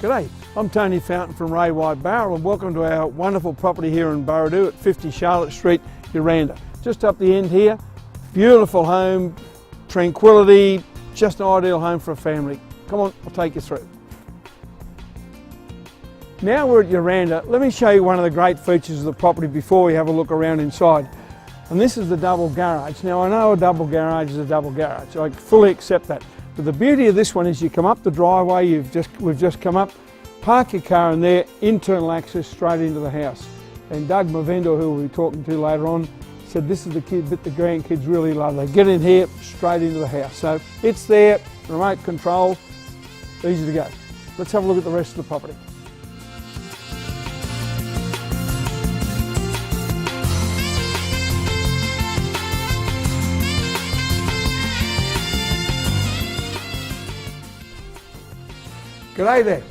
G'day, I'm Tony Fountain from Ray White Bowral and welcome to our wonderful property here in Burradoo at 50 Charlotte Street, Uranda. Just up the end here, beautiful home, tranquility, just an ideal home for a family. Come on, I'll take you through. Now we're at Uranda, let me show you one of the great features of the property before we have a look around inside. And this is the double garage. Now I know a double garage is a double garage, I fully accept that. But the beauty of this one is you come up the driveway, we've just come up, park your car in there, internal access straight into the house. And Doug, my vendor, who we'll be talking to later on, said this is the bit the grandkids really love. They get in here, straight into the house. So it's there, remote control, easy to go. Let's have a look at the rest of the property. G'day there,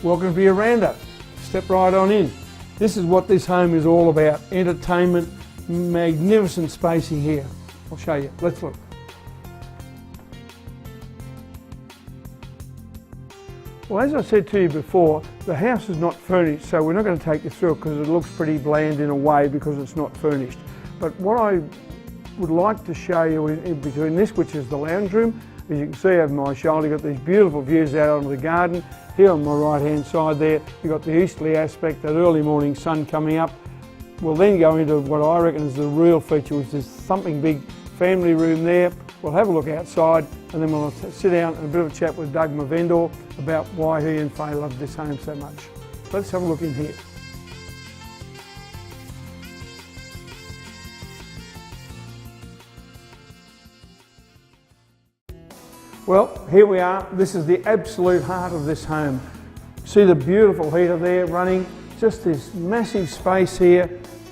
welcome to Uranda. Step right on in. This is what this home is all about, entertainment, magnificent spacing here. I'll show you, let's look. Well, as I said to you before, the house is not furnished, so we're not going to take you through it because it looks pretty bland in a way because it's not furnished. But what I would like to show you in between this, which is the lounge room, as you can see over my shoulder, you've got these beautiful views out onto the garden. Here on my right hand side there, you've got the easterly aspect, that early morning sun coming up. We'll then go into what I reckon is the real feature, which is something big, family room there. We'll have a look outside and then we'll sit down and a bit of a chat with Doug, my vendor, about why he and Faye love this home so much. Let's have a look in here. Well, here we are. This is the absolute heart of this home. See the beautiful heater there running, just this massive space here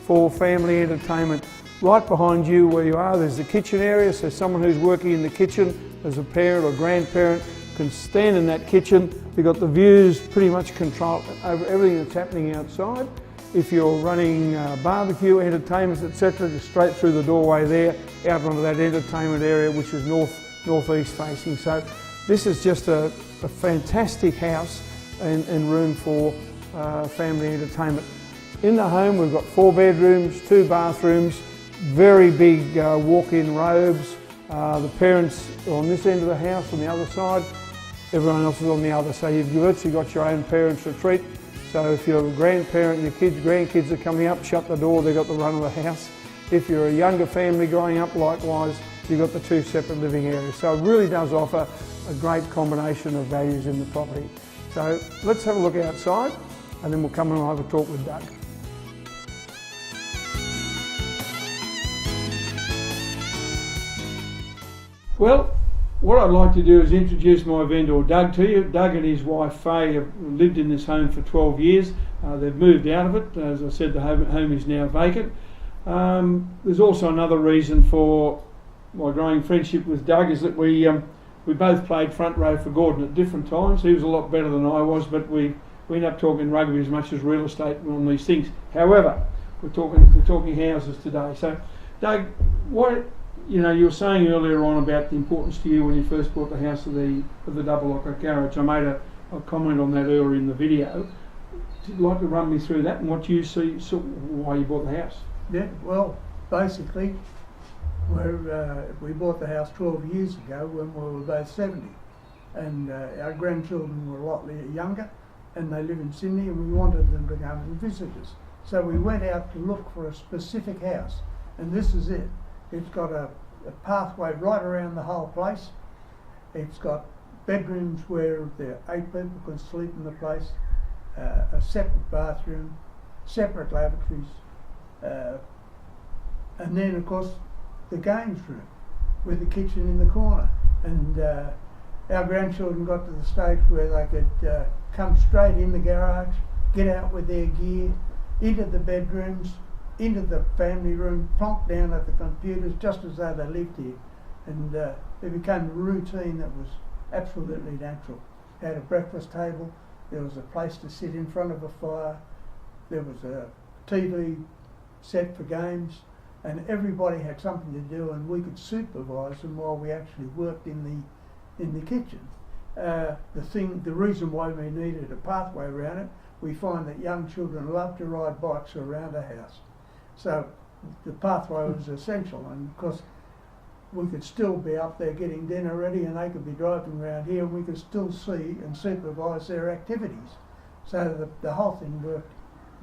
for family entertainment. Right behind you where you are, there's the kitchen area, so someone who's working in the kitchen as a parent or grandparent can stand in that kitchen. You've got the views pretty much control over everything that's happening outside. If you're running barbecue, entertainments, etc., just straight through the doorway there, out onto that entertainment area, which is northeast facing. So this is just a fantastic house and room for family entertainment. In the home we've got 4 bedrooms, 2 bathrooms, very big walk-in robes. The parents are on this end of the house, on the other side, everyone else is on the other. So you've virtually got your own parents' retreat. So if you're a grandparent and your grandkids are coming up, shut the door, they've got the run of the house. If you're a younger family growing up, likewise, you've got the 2 separate living areas. So it really does offer a great combination of values in the property. So let's have a look outside and then we'll come and have a talk with Doug. Well, what I'd like to do is introduce my vendor Doug to you. Doug and his wife Faye have lived in this home for 12 years. They've moved out of it. As I said, the home is now vacant. There's also another reason for my growing friendship with Doug is that we both played front row for Gordon at different times. He was a lot better than I was, but we ended up talking rugby as much as real estate on these things. However, we're talking houses today. So, Doug, you were saying earlier on about the importance to you when you first bought the house of the double locker garage. I made a comment on that earlier in the video. Would you like to run me through that and what you see, why you bought the house? Yeah, well, basically, we bought the house 12 years ago when we were both 70, and our grandchildren were a lot younger, and they live in Sydney, and we wanted them to come and visit us. So we went out to look for a specific house, and this is it. It's got a pathway right around the whole place. It's got bedrooms where 8 people can sleep in the place, a separate bathroom, separate lavatories, and then of course the games room with the kitchen in the corner. And our grandchildren got to the stage where they could come straight in the garage, get out with their gear, into the bedrooms, into the family room, plonk down at the computers just as though they lived here. And it became a routine that was absolutely natural. Had a breakfast table, there was a place to sit in front of a fire, there was a TV set for games, and everybody had something to do, and we could supervise them while we actually worked in the kitchen. the reason why we needed a pathway around it, we find that young children love to ride bikes around a house. So the pathway was essential, and of course we could still be up there getting dinner ready and they could be driving around here and we could still see and supervise their activities. So the whole thing worked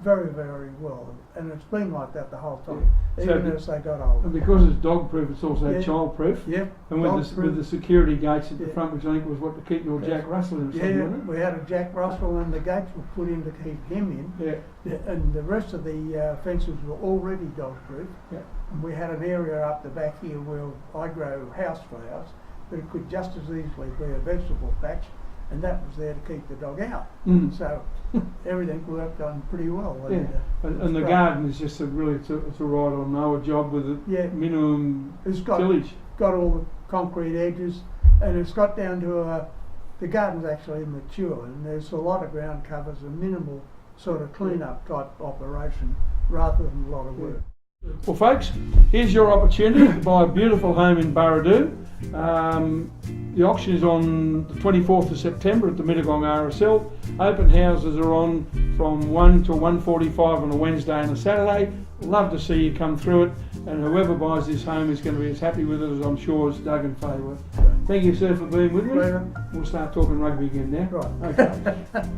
very, very well, and it's been like that the whole time, even as they got older. And because it's dog proof, it's also child proof. Yep. And with the security gates at the front, which I think was what to keep your Jack Russell in. Yeah, we had a Jack Russell and the gates were put in to keep him in. Yeah. And the rest of the fences were already dog proof. Yeah. And we had an area up the back here where I grow house flowers, but it could just as easily be a vegetable patch, and that was there to keep the dog out. So everything worked on pretty well. And the garden is just it's a right on Noah job with a minimum tillage. Got all the concrete edges, and it's got down to the garden's actually mature, and there's a lot of ground covers, a minimal sort of clean-up type operation rather than a lot of work. Well, folks, here's your opportunity to buy a beautiful home in Burradoo. The auction is on the 24th of September at the Mittagong RSL. Open houses are on from 1 to 1:45 on a Wednesday and a Saturday. Love to see you come through it, and whoever buys this home is going to be as happy with it as I'm sure as Doug and Faye were. Thank you, sir, for being with me. Pleasure. We'll start talking rugby again now. Right. Okay.